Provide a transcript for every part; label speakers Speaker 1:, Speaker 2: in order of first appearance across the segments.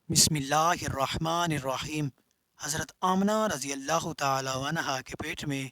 Speaker 1: بسم اللہ الرحمن الرحیم۔ حضرت آمنہ رضی اللہ تعالی عنہا کے پیٹ میں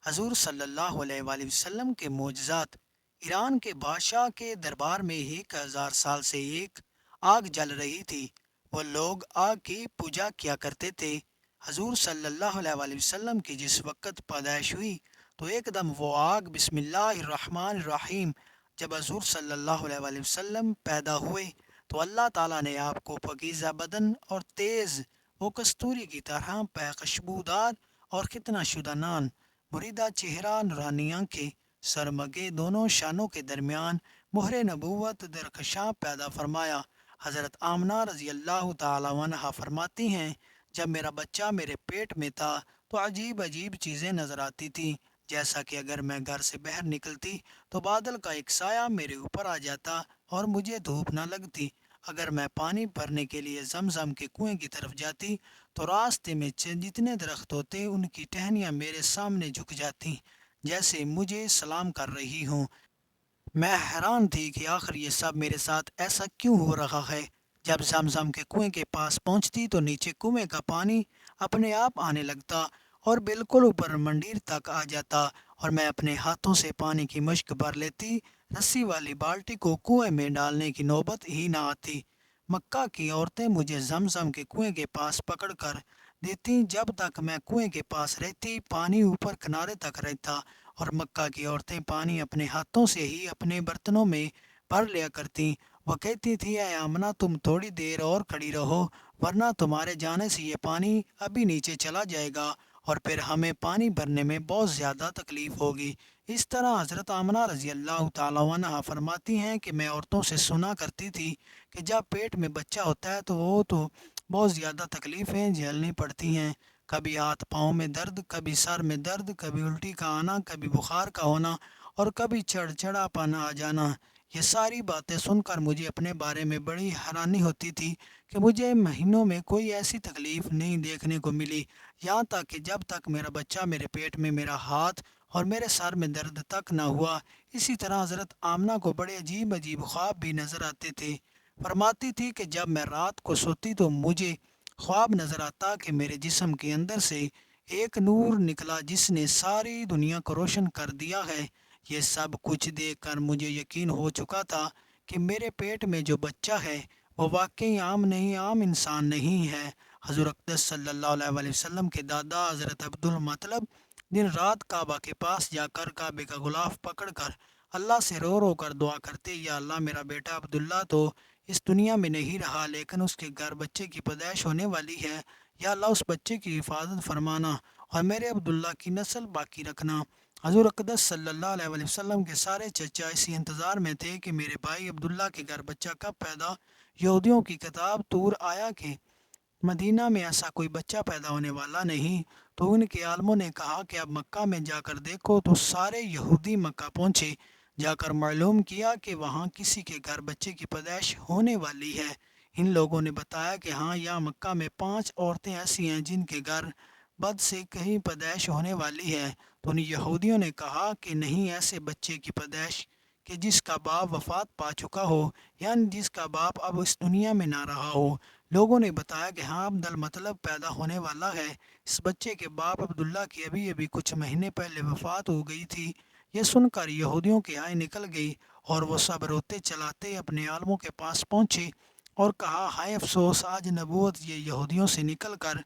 Speaker 1: حضور صلی اللہ علیہ وآلہ وسلم کے معجزات، ایران کے بادشاہ کے دربار میں 1000 سال سے ایک آگ جل رہی تھی۔ وہ لوگ آگ کی پوجا کیا کرتے تھے۔ حضور صلی اللہ علیہ وآلہ وسلم کی جس وقت پیدائش ہوئی تو ایک دم وہ آگ بسم اللہ الرحمن الرحیم، جب حضور صلی اللہ علیہ وآلہ وسلم پیدا ہوئے تو اللہ تعالیٰ نے آپ کو پاکیزہ بدن اور تیز و کستوری کی طرح پہ خوشبودار اور ختنہ شدہ نان، مریدہ چہرہ، نورانی آنکھیں، سرمگے دونوں شانوں کے درمیان مہر نبوت درخشاں پیدا فرمایا۔ حضرت آمنہ رضی اللہ تعالی عنہا فرماتی ہیں، جب میرا بچہ میرے پیٹ میں تھا تو عجیب عجیب چیزیں نظر آتی تھیں، جیسا کہ اگر میں گھر سے باہر نکلتی تو بادل کا ایک سایہ میرے اوپر آ جاتا اور مجھے دھوپ نہ لگتی۔ اگر میں پانی بھرنے کے لیے زمزم کے کنویں کی طرف جاتی تو راستے میں جتنے درخت ہوتے ان کی ٹہنیاں میرے سامنے جھک جاتی جیسے مجھے سلام کر رہی ہوں۔ میں حیران تھی کہ آخر یہ سب میرے ساتھ ایسا کیوں ہو رہا ہے۔ جب زمزم کے کنویں کے پاس پہنچتی تو نیچے کنویں کا پانی اپنے آپ آنے لگتا اور بالکل اوپر منڈیر تک آ جاتا اور میں اپنے ہاتھوں سے پانی کی مشک بھر لیتی۔ رسی والی بالٹی کو کنویں میں ڈالنے کی نوبت ہی نہ آتی۔ مکہ کی عورتیں مجھے زمزم کے کنویں کے پاس پکڑ کر دیتی۔ جب تک میں کنویں کے پاس رہتی پانی اوپر کنارے تک رہتا اور مکہ کی عورتیں پانی اپنے ہاتھوں سے ہی اپنے برتنوں میں بھر لیا کرتیں۔ وہ کہتی تھی، اے آمنہ تم تھوڑی دیر اور کھڑی رہو، ورنہ تمہارے جانے سے یہ پانی ابھی نیچے چلا جائے گا اور پھر ہمیں پانی بھرنے میں بہت زیادہ تکلیف ہوگی۔ اس طرح حضرت آمنہ رضی اللہ تعالی عنہا فرماتی ہیں کہ میں عورتوں سے سنا کرتی تھی کہ جب پیٹ میں بچہ ہوتا ہے تو بہت زیادہ تکلیفیں جھیلنی پڑتی ہیں۔ کبھی ہاتھ پاؤں میں درد، کبھی سر میں درد، کبھی الٹی کا آنا، کبھی بخار کا ہونا اور کبھی چڑچڑا پن آ جانا۔ یہ ساری باتیں سن کر مجھے اپنے بارے میں بڑی حیرانی ہوتی تھی کہ مجھے مہینوں میں کوئی ایسی تکلیف نہیں دیکھنے کو ملی، یہاں تک کہ جب تک میرا بچہ میرے پیٹ میں میرا ہاتھ اور میرے سر میں درد تک نہ ہوا۔ اسی طرح حضرت آمنہ کو بڑے عجیب عجیب خواب بھی نظر آتے تھے۔ فرماتی تھی کہ جب میں رات کو سوتی تو مجھے خواب نظر آتا کہ میرے جسم کے اندر سے ایک نور نکلا جس نے ساری دنیا کو روشن کر دیا ہے۔ یہ سب کچھ دیکھ کر مجھے یقین ہو چکا تھا کہ میرے پیٹ میں جو بچہ ہے وہ واقعی عام انسان نہیں ہے۔ حضور اقدس صلی اللہ علیہ وآلہ وسلم کے دادا حضرت عبدالمطلب دن رات کعبہ کے پاس جا کر کعبے کا غلاف پکڑ کر اللہ سے رو رو کر دعا کرتے، یا اللہ میرا بیٹا عبداللہ تو اس دنیا میں نہیں رہا لیکن اس کے گھر بچے کی پیدائش ہونے والی ہے، یا اللہ اس بچے کی حفاظت فرمانا اور میرے عبداللہ کی نسل باقی رکھنا۔ حضور اقدس صلی اللہ علیہ وآلہ وسلم کے سارے چچا اسی انتظار میں تھے کہ میرے بھائی عبداللہ کے گھر بچہ کب پیدا۔ یہودیوں کی کتاب طور آیا کہ مدینہ میں ایسا کوئی بچہ پیدا ہونے والا نہیں، تو ان کے عالموں نے کہا کہ اب مکہ میں جا کر دیکھو۔ تو سارے یہودی مکہ پہنچے، جا کر معلوم کیا کہ وہاں کسی کے گھر بچے کی پیدائش ہونے والی ہے۔ ان لوگوں نے بتایا کہ ہاں، یہاں مکہ میں 5 عورتیں ایسی ہیں جن کے گھر بد سے کہیں پیدائش ہونے والی ہے۔ تو ان یہودیوں نے کہا کہ نہیں، ایسے بچے کی پیدائش کہ جس کا باپ وفات پا چکا ہو، یعنی جس کا باپ اب اس دنیا میں نہ رہا ہو۔ لوگوں نے بتایا کہ ہاں، عبدالمطلب پیدا ہونے والا ہے۔ اس بچے کے باپ عبداللہ کی ابھی کچھ مہینے پہلے وفات ہو گئی تھی۔ یہ سن کر یہودیوں کی آہیں نکل گئی اور وہ سب روتے چلاتے اپنے عالموں کے پاس پہنچے اور کہا، ہائے افسوس، آج نبوت یہ یہودیوں سے نکل کر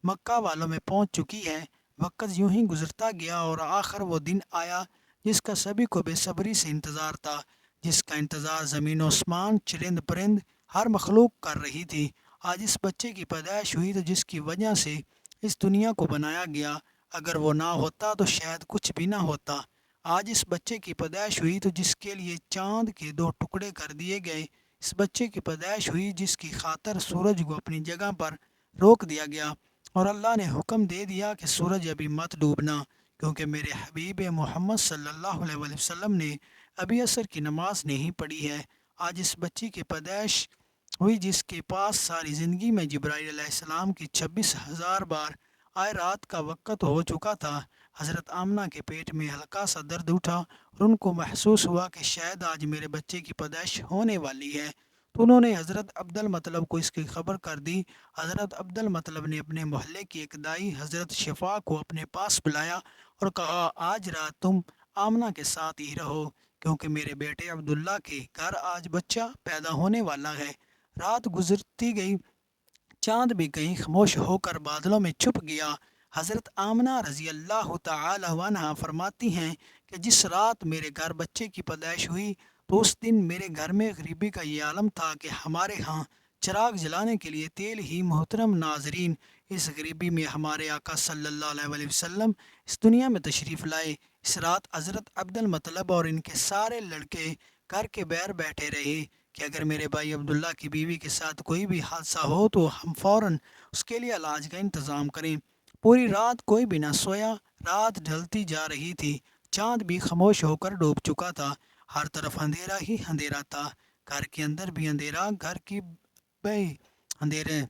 Speaker 1: مکہ والوں میں پہنچ چکی ہے۔ وقت یوں ہی گزرتا گیا اور آخر وہ دن آیا جس کا سبھی کو بے صبری سے انتظار تھا، جس کا انتظار زمین و آسمان، چرند پرند، ہر مخلوق کر رہی تھی۔ آج اس بچے کی پیدائش ہوئی تو جس کی وجہ سے اس دنیا کو بنایا گیا، اگر وہ نہ ہوتا تو شاید کچھ بھی نہ ہوتا۔ آج اس بچے کی پیدائش ہوئی تو جس کے لیے چاند کے 2 ٹکڑے کر دیے گئے، اس بچے کی پیدائش ہوئی جس کی خاطر سورج کو اپنی جگہ پر روک دیا گیا اور اللہ نے حکم دے دیا کہ سورج ابھی مت ڈوبنا، کیونکہ میرے حبیب محمد صلی اللہ علیہ وآلہ وسلم نے ابھی عصر کی نماز نہیں پڑھی ہے۔ آج اس بچی کی پیدائش ہوئی جس کے پاس ساری زندگی میں جبرائیل علیہ السلام کی 26,000 بار آئے رات کا وقت ہو چکا تھا۔ حضرت آمنہ کے پیٹ میں ہلکا سا درد اٹھا اور ان کو محسوس ہوا کہ شاید آج میرے بچے کی پیدائش ہونے والی ہے۔ تو انہوں نے حضرت عبد المطلب کو اس کی خبر کر دی۔ حضرت عبد المطلب نے اپنے محلے کی ایک دائی حضرت شفا کو اپنے پاس بلایا اور کہا آج رات تم آمنہ کے ساتھ ہی رہو، کیونکہ میرے بیٹے عبداللہ کے گھر آج بچہ پیدا ہونے والا ہے۔ رات گزرتی گئی، چاند بھی کہیں خاموش ہو کر بادلوں میں چھپ گیا۔ حضرت آمنہ رضی اللہ تعالی عنہا فرماتی ہیں کہ جس رات میرے گھر بچے کی پیدائش ہوئی تو اس دن میرے گھر میں غریبی کا یہ عالم تھا کہ ہمارے ہاں چراغ جلانے کے لیے تیل ہی۔ محترم ناظرین، اس غریبی میں ہمارے آقا صلی اللہ علیہ وسلم اس دنیا میں تشریف لائے۔ اس رات حضرت عبد المطلب اور ان کے سارے لڑکے گھر کے باہر بیٹھے رہے کہ اگر میرے بھائی عبداللہ کی بیوی کے ساتھ کوئی بھی حادثہ ہو تو ہم فوراً اس کے لیے علاج کا انتظام کریں۔ پوری رات کوئی بھی نہ سویا۔ رات ڈھلتی جا رہی تھی، چاند بھی خاموش ہو کر ڈوب چکا تھا، ہر طرف اندھیرا ہی اندھیرا تھا، گھر کے اندر بھی اندھیرا، گھر کی بے اندھیرے۔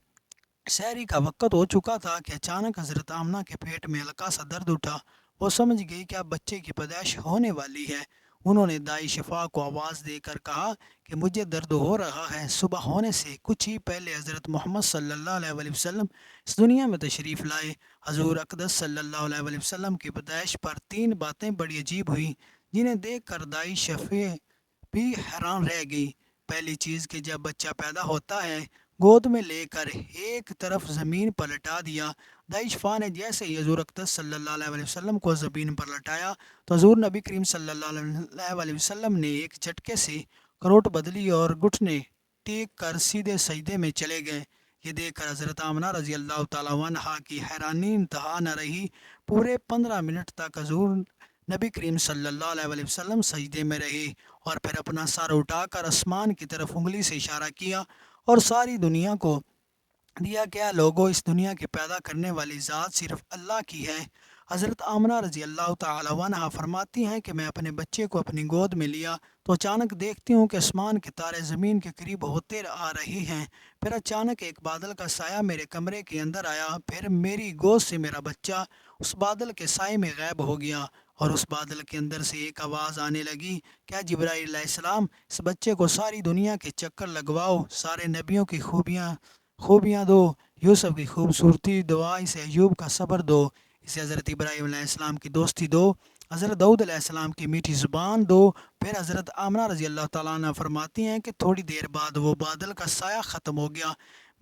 Speaker 1: سحری کا وقت ہو چکا تھا کہ اچانک حضرت آمنہ کے پیٹ میں ہلکا سا درد اٹھا۔ وہ سمجھ گئی کہ اب بچے کی پیدائش ہونے والی ہے۔ انہوں نے دائی شفا کو آواز دے کر کہا کہ مجھے درد ہو رہا ہے۔ صبح ہونے سے کچھ ہی پہلے حضرت محمد صلی اللہ علیہ وسلم اس دنیا میں تشریف لائے۔ حضور اقدس صلی اللہ علیہ وسلم کی پیدائش پر تین باتیں بڑی عجیب ہوئیں جنہیں دیکھ کر دائی شفیع بھی حیران رہ گئی۔ پہلی چیز کہ جب بچہ پیدا ہوتا ہے گود میں لے کر ایک طرف زمین پر لٹا دیا۔ دائی شفا نے جیسے ہی حضور اقدس صلی اللہ علیہ وسلم کو زمین پر لٹایا تو حضور نبی کریم صلی اللہ علیہ وسلم نے ایک جھٹکے سے کروٹ بدلی اور گھٹنے ٹیک کر سیدھے سجدے میں چلے گئے۔ یہ دیکھ کر حضرت آمنہ رضی اللہ تعالیٰ عنہا کی حیرانی انتہا نہ رہی۔ پورے 15 منٹ تک حضور نبی کریم صلی اللہ علیہ وسلم سجدے میں رہے اور پھر اپنا سر اٹھا کر آسمان کی طرف انگلی سے اشارہ کیا اور ساری دنیا کو دیا کیا لوگوں، اس دنیا کے پیدا کرنے والی ذات صرف اللہ کی ہے۔ حضرت آمنہ رضی اللہ تعالی عنہا فرماتی ہیں کہ میں اپنے بچے کو اپنی گود میں لیا تو اچانک دیکھتی ہوں کہ آسمان کے تارے زمین کے قریب ہوتے آ رہے ہیں۔ پھر اچانک ایک بادل کا سایہ میرے کمرے کے اندر آیا، پھر میری گود سے میرا بچہ اس بادل کے سائے میں غائب ہو گیا اور اس بادل کے اندر سے ایک آواز آنے لگی، کیا جبرائیل علیہ السلام اس بچے کو ساری دنیا کے چکر لگواؤ، سارے نبیوں کی خوبیاں دو، یوسف کی خوبصورتی دعا، اسے ایوب کا صبر دو، اسے حضرت ابراہیم علیہ السلام کی دوستی دو، حضرت داؤد علیہ السلام کی میٹھی زبان دو۔ پھر حضرت آمنہ رضی اللہ تعالیٰ عنہ فرماتی ہیں کہ تھوڑی دیر بعد وہ بادل کا سایہ ختم ہو گیا۔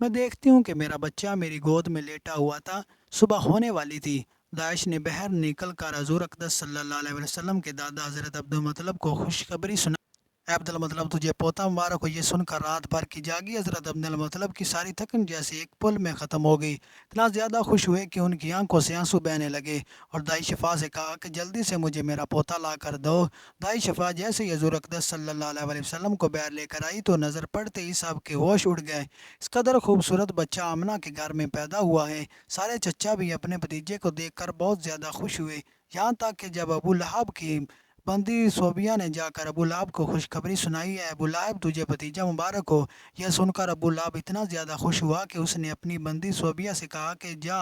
Speaker 1: میں دیکھتی ہوں کہ میرا بچہ میری گود میں لیٹا ہوا تھا۔ صبح ہونے والی تھی۔ داعش نے باہر نکل کر حضور اقدس صلی اللہ علیہ وسلم کے دادا حضرت عبد المطلب کو خوشخبری سنا۔ اے عبد المطلب، تجھے پوتا مبارک ہو۔ یہ سن کر رات بھر کی جاگی حضرت عبد المطلب کی ساری تھکن جیسے ایک پل میں ختم ہو گئی۔ اتنا زیادہ خوش ہوئے کہ ان کی آنکھوں سے آنسو بہنے لگے اور دائی شفا سے کہا کہ جلدی سے مجھے میرا پوتا لا کر دو۔ دائی شفا جیسے ہی حضور اقدس صلی اللہ علیہ وسلم کو باہر لے کر آئی تو نظر پڑتے ہی سب کے ہوش اڑ گئے۔ اس قدر خوبصورت بچہ آمنہ کے گھر میں پیدا ہوا ہے۔ سارے چچا بھی اپنے بھتیجے کو دیکھ کر بہت زیادہ خوش ہوئے، یہاں تک کہ جب ابو لہب کی بندی صوبیہ نے جا کر ابو لہب کو خوشخبری سنائی، اے ابو لہب تجھے بھتیجا مبارک ہو، یہ سن کر ابو لہب اتنا زیادہ خوش ہوا کہ اس نے اپنی بندی صوبیہ سے کہا کہ جا،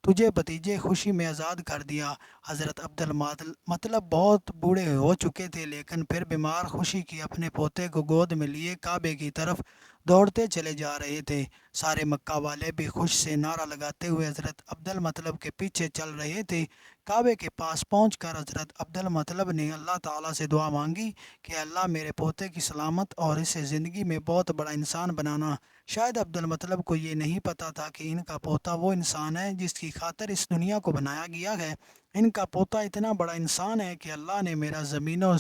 Speaker 1: تجھے بھتیجے خوشی میں آزاد کر دیا۔ حضرت عبد المطلب بہت بوڑھے ہو چکے تھے، لیکن پھر بیمار خوشی کی اپنے پوتے کو گود میں لیے کعبے کی طرف دوڑتے چلے جا رہے تھے۔ سارے مکہ والے بھی خوش سے نعرہ لگاتے ہوئے حضرت عبد المطلب کے پیچھے چل رہے تھے۔ کعبے کے پاس پہنچ کر حضرت عبد المطلب نے اللہ تعالیٰ سے دعا مانگی کہ اللہ میرے پوتے کی سلامت اور اسے زندگی میں بہت بڑا انسان بنانا۔ شاید عبد المطلب کو یہ نہیں پتا تھا کہ ان کا پوتا وہ انسان ہے جس کی خاطر اس دنیا کو بنایا گیا ہے۔ ان کا پوتا اتنا بڑا انسان ہے کہ اللہ نے میرا زمینوں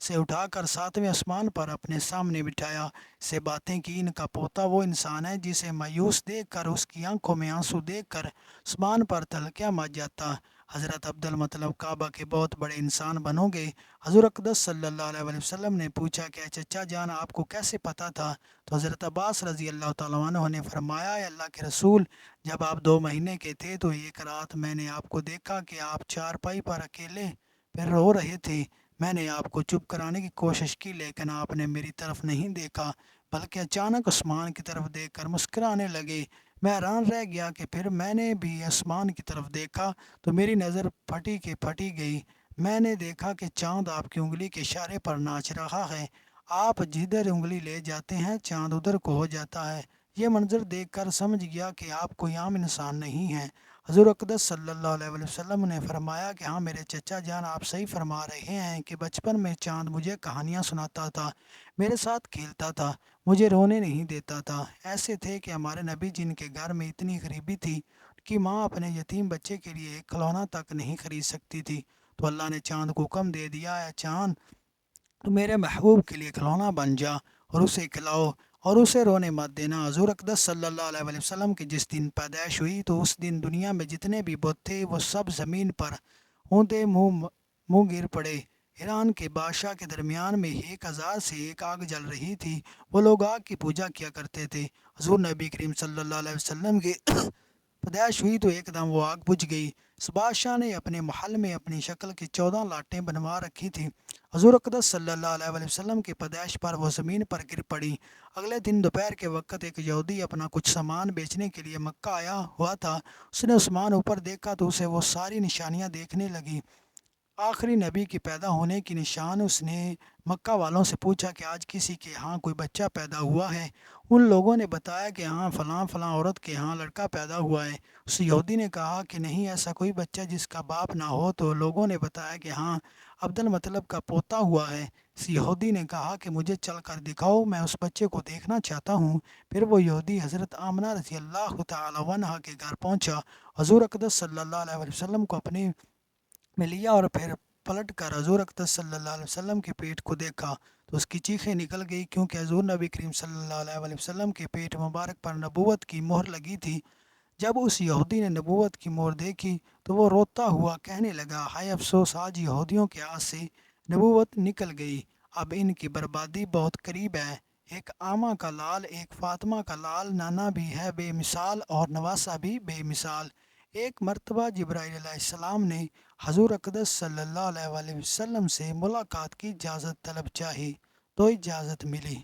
Speaker 1: سے اٹھا کر 7ویں آسمان پر اپنے سامنے بٹھایا، سے باتیں کی۔ ان کا پوتا وہ انسان ہے جسے مایوس دیکھ کر، اس کی آنکھوں میں آنسو دیکھ کر آسمان پر تلکیاں مچ جاتا۔ حضرت عبد المطلب کعبہ کے بہت بڑے انسان بنو گے۔ حضور اقدس صلی اللہ علیہ وسلم نے پوچھا کہ چچا جان آپ کو کیسے پتہ تھا؟ تو حضرت عباس رضی اللہ تعالیٰ عنہ نے فرمایا، اے اللہ کے رسول، جب آپ 2 مہینے کے تھے تو ایک رات میں نے آپ کو دیکھا کہ آپ چارپائی پر اکیلے پھر رو رہے تھے۔ میں نے آپ کو چپ کرانے کی کوشش کی لیکن آپ نے میری طرف نہیں دیکھا بلکہ اچانک آسمان کی طرف دیکھ کر مسکرانے لگے۔ میں حیران رہ گیا کہ پھر میں نے بھی آسمان کی طرف دیکھا تو میری نظر پھٹی گئی۔ میں نے دیکھا کہ چاند آپ کی انگلی کے اشارے پر ناچ رہا ہے۔ آپ جدھر انگلی لے جاتے ہیں چاند ادھر کو ہو جاتا ہے۔ یہ منظر دیکھ کر سمجھ گیا کہ آپ کوئی عام انسان نہیں ہیں۔ حضور اقدس صلی اللہ علیہ وآلہ وسلم نے فرمایا کہ ہاں میرے چچا جان، آپ صحیح فرما رہے ہیں کہ بچپن میں چاند مجھے کہانیاں سناتا تھا، میرے ساتھ کھیلتا تھا، مجھے رونے نہیں دیتا تھا۔ ایسے تھے کہ ہمارے نبی جن کے گھر میں اتنی غریبی تھی کہ ماں اپنے یتیم بچے کے لیے ایک کھلونا تک نہیں خرید سکتی تھی، تو اللہ نے چاند کو حکم دے دیا ہے، چاند تو میرے محبوب کے لیے کھلونا بن جا اور اسے کھلاؤ اور اسے رونے مت دینا۔ حضور اقدس صلی اللہ علیہ وآلہ وسلم کی جس دن پیدائش ہوئی تو اس دن دنیا میں جتنے بھی بت تھے وہ سب زمین پر اونتے منہ گر پڑے۔ ایران کے بادشاہ کے درمیان میں 1000 سے ایک آگ جل رہی تھی، وہ لوگ آگ کی پوجا کیا کرتے تھے۔ حضور نبی کریم صلی اللہ علیہ وسلم کی پیدائش ہوئی تو ایک دم وہ آگ بجھ گئی۔ اس بادشاہ نے اپنے محل میں اپنی شکل کی 14 لاٹیں بنوا رکھی تھیں۔ حضور اقدس صلی اللہ علیہ وآلہ وسلم کی پیدائش پر وہ زمین پر گر پڑی۔ اگلے دن دوپہر کے وقت ایک یہودی اپنا کچھ سامان بیچنے کے لیے مکہ آیا ہوا تھا۔ اس نے عثمان اوپر دیکھا تو اسے وہ ساری نشانیاں دیکھنے لگی، آخری نبی کی پیدا ہونے کی نشان۔ اس نے مکہ والوں سے پوچھا کہ آج کسی کے ہاں کوئی بچہ پیدا ہوا ہے؟ ان لوگوں نے بتایا کہ ہاں فلاں فلاں عورت کے ہاں لڑکا پیدا ہوا ہے۔ اس یہودی نے کہا کہ نہیں، ایسا کوئی بچہ جس کا باپ نہ ہو۔ تو لوگوں نے بتایا کہ ہاں عبد المطلب کا پوتا ہوا ہے۔ اس یہودی نے کہا کہ مجھے چل کر دکھاؤ، میں اس بچے کو دیکھنا چاہتا ہوں۔ پھر وہ یہودی حضرت آمنہ رضی اللہ تعالی عنہا کے گھر پہنچا، حضور اقدس صلی اللہ علیہ وآلہ وسلم کو اپنے میں لیا اور پھر پلٹ کر حضور اقدس صلی اللہ علیہ وسلم کے پیٹ کو دیکھا تو اس کی چیخیں نکل گئی، کیونکہ حضور نبی کریم صلی اللہ علیہ وآلہ وسلم کے پیٹ مبارک پر نبوت کی مہر لگی تھی۔ جب اس یہودی نے نبوت کی مہر دیکھی تو وہ روتا ہوا کہنے لگا، ہائے افسوس، آج یہودیوں کے ہاتھ سے نبوت نکل گئی، اب ان کی بربادی بہت قریب ہے۔ ایک آما کا لال، ایک فاطمہ کا لال، نانا بھی ہے بے مثال اور نواسا بھی بے مثال۔ ایک مرتبہ جبرائیل علیہ السلام نے حضور اقدس صلی اللہ علیہ وآلہ وسلم سے ملاقات کی اجازت طلب چاہی تو اجازت ملی۔